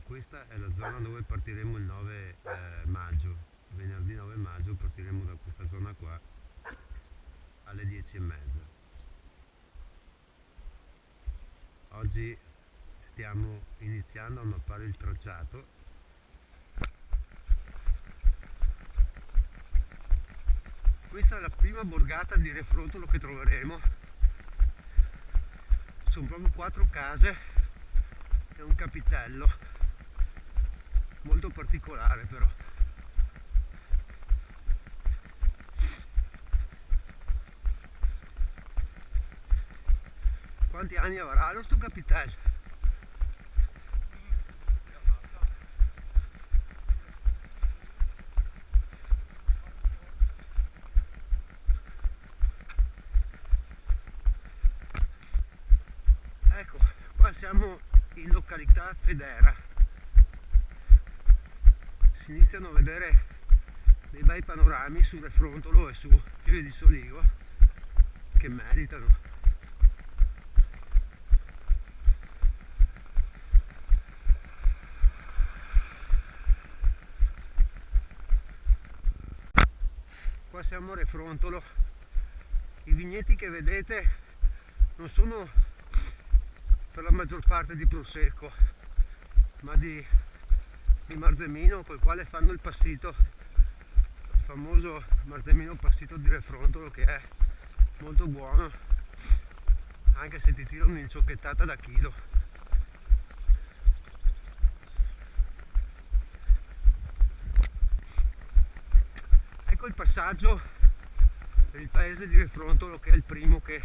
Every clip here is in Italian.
Questa è la zona dove partiremo il 9 maggio, venerdì 9 maggio partiremo da questa zona qua alle 10:30. Oggi stiamo iniziando a mappare il tracciato. Questa è la prima borgata di Refrontolo che troveremo. Sono proprio 4 case e un capitello molto particolare però. Quanti anni avrà lo sto capitello? Ecco, qua siamo in località Federa. Si iniziano a vedere dei bei panorami su Refrontolo e su Pieve di Soligo che meritano. Qua siamo a Refrontolo. I vigneti che vedete non sono per la maggior parte di Prosecco, ma di Marzemino, col quale fanno il passito, il famoso Marzemino passito di Refrontolo, che è molto buono, anche se ti tira un'inciocchettata da chilo. Ecco il passaggio per il paese di Refrontolo, che è il primo che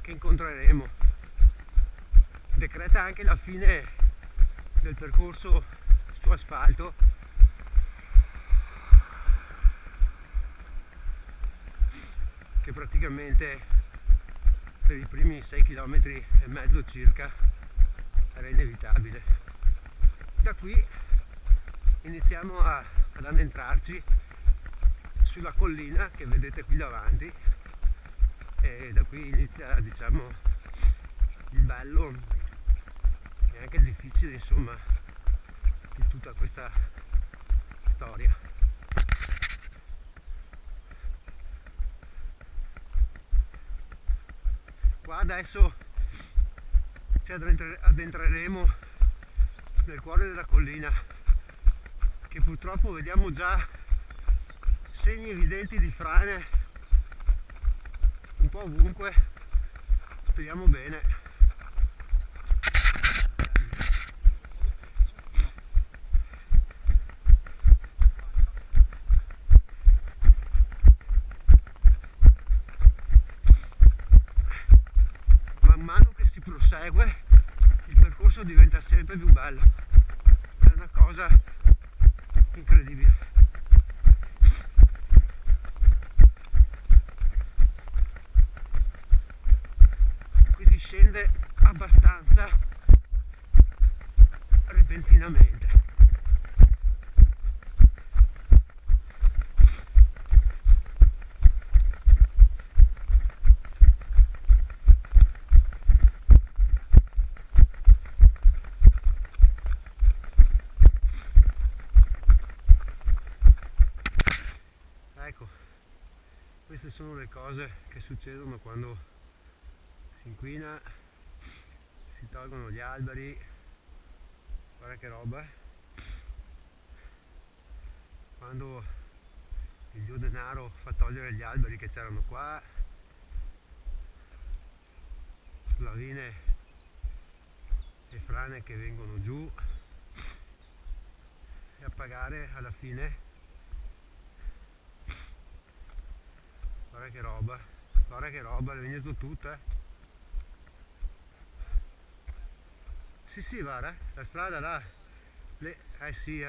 incontreremo. Decreta anche la fine del percorso su asfalto, che praticamente per i primi 6,5 km circa era inevitabile. Da qui iniziamo ad addentrarci sulla collina che vedete qui davanti, e da qui inizia, diciamo, il bello e anche il difficile, insomma, di tutta questa storia. Qua adesso ci addentreremo nel cuore della collina, che purtroppo vediamo già segni evidenti di frane un po' ovunque. Speriamo bene. Man mano che si prosegue il percorso diventa sempre più bello, è una cosa incredibile. Qui si scende abbastanza repentinamente. Ecco, queste sono le cose che succedono quando si inquina, si tolgono gli alberi. Guarda che roba. Quando il dio denaro fa togliere gli alberi che c'erano qua, lavine e frane che vengono giù, e a pagare alla fine. Guarda che roba, le vigne sono tutte. Sì, guarda, la strada là, sì,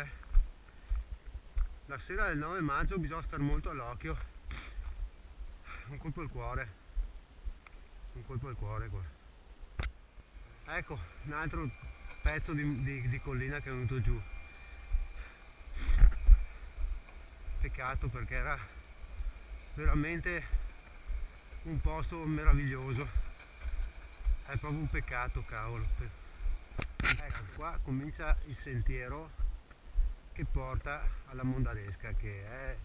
la sera del 9 maggio bisogna stare molto all'occhio. Un colpo al cuore qua. Ecco, un altro pezzo di collina che è venuto giù. Peccato, perché era veramente un posto meraviglioso. È proprio un peccato, cavolo. Ecco. qua comincia il sentiero che porta alla Mondaresca, che è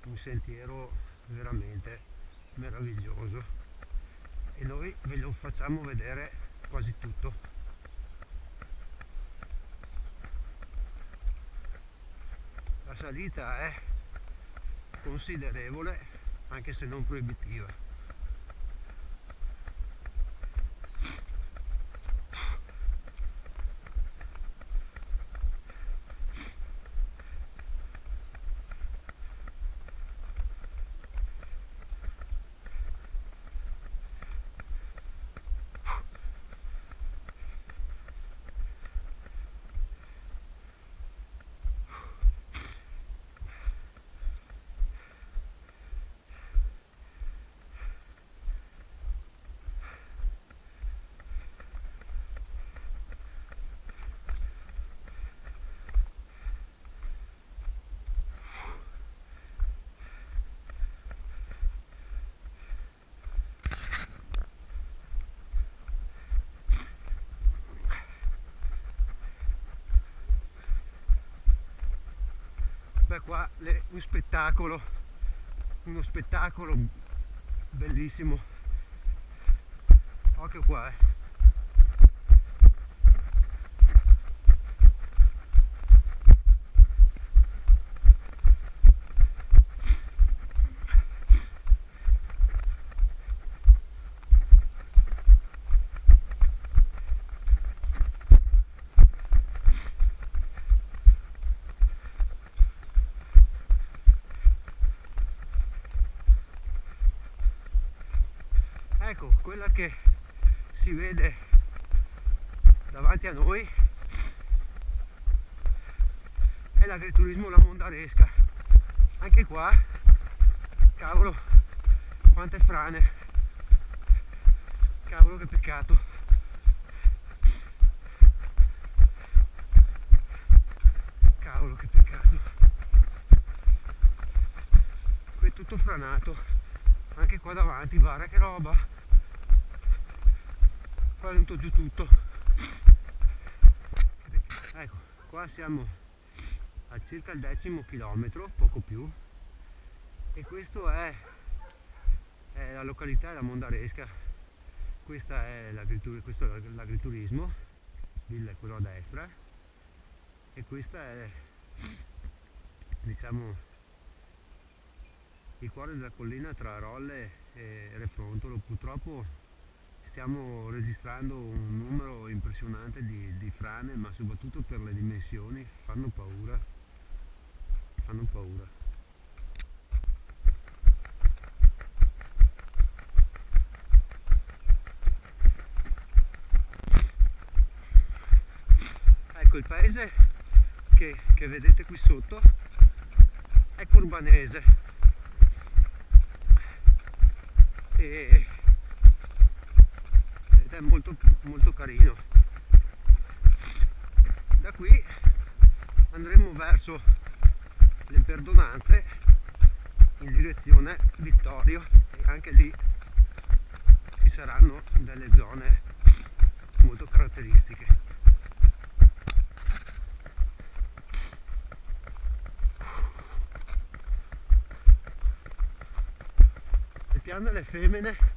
un sentiero veramente meraviglioso, e noi ve lo facciamo vedere quasi tutto. La salita è considerevole, anche se non proibitiva. Beh, qua uno spettacolo bellissimo. Occhio qua, Ecco, quella che si vede davanti a noi è l'agriturismo La Mondaresca. Anche qua, cavolo, quante frane, cavolo, che peccato. Cavolo, che peccato. Qui è tutto franato, anche qua davanti, guarda che roba. Qua è venuto giù tutto. Ecco, qua siamo a circa il 10° chilometro, poco più, e questo è la località La Mondaresca. Questo è l'agriturismo, quello a destra, e questa è, diciamo, il cuore della collina tra Rolle e Refrontolo. Purtroppo stiamo registrando un numero impressionante di frane, ma soprattutto per le dimensioni fanno paura. Ecco, il paese che vedete qui sotto è Corbanese, ed è molto, molto carino. Da qui andremo verso le Perdonanze in direzione Vittorio, e anche lì ci saranno delle zone molto caratteristiche. Le piante le femmine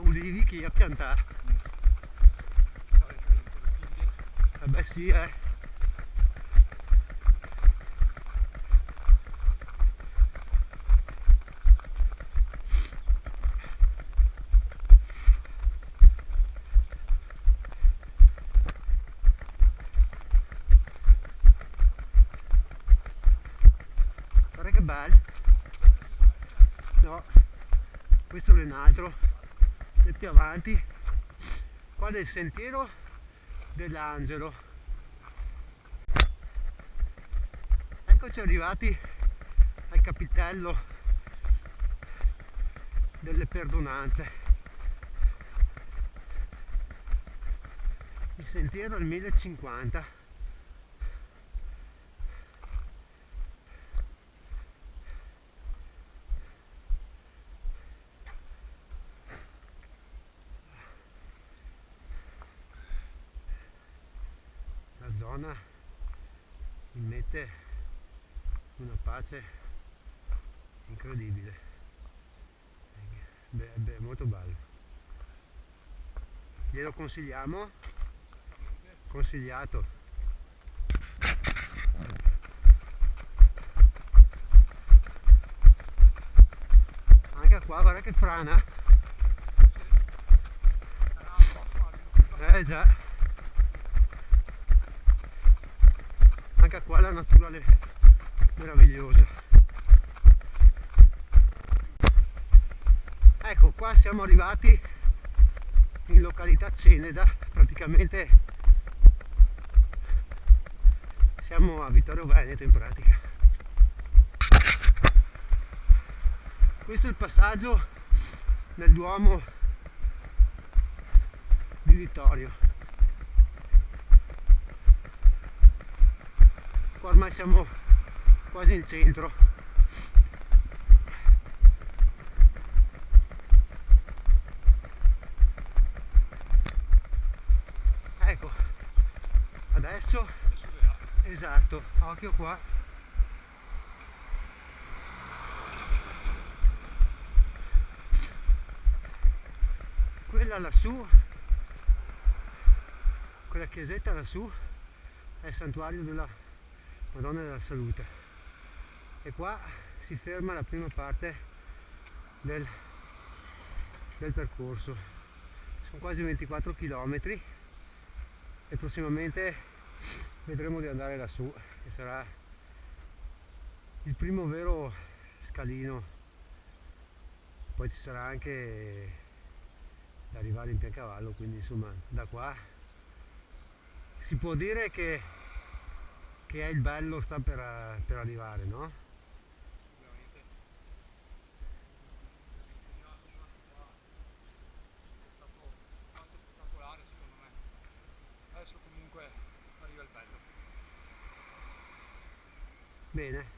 ulivi chi ha piantato. Beh sì, guarda che bello. No, questo è un altro. E più avanti qua del sentiero dell'Angelo. Eccoci arrivati al capitello delle Perdonanze. sentiero al 1050. La zona mi mette una pace incredibile. Beh, molto bello. Glielo consigliamo? Consigliato. Anche qua, guarda che frana. Già. Anche qua la natura è meravigliosa. Ecco, qua siamo arrivati in località Ceneda, praticamente siamo a Vittorio Veneto in pratica. Questo è il passaggio nel Duomo di Vittorio. Qua ormai siamo quasi in centro. Ecco, adesso esatto, occhio qua. Quella lassù, quella chiesetta lassù è il santuario della Madonna della Salute, e qua si ferma la prima parte del percorso. Sono quasi 24 km e prossimamente vedremo di andare lassù, che sarà il primo vero scalino. Poi ci sarà anche da arrivare in Piancavallo, quindi insomma da qua si può dire che è il bello, sta per arrivare, no? Sicuramente. È stato tanto spettacolare secondo me. Adesso comunque arriva il bello. Bene.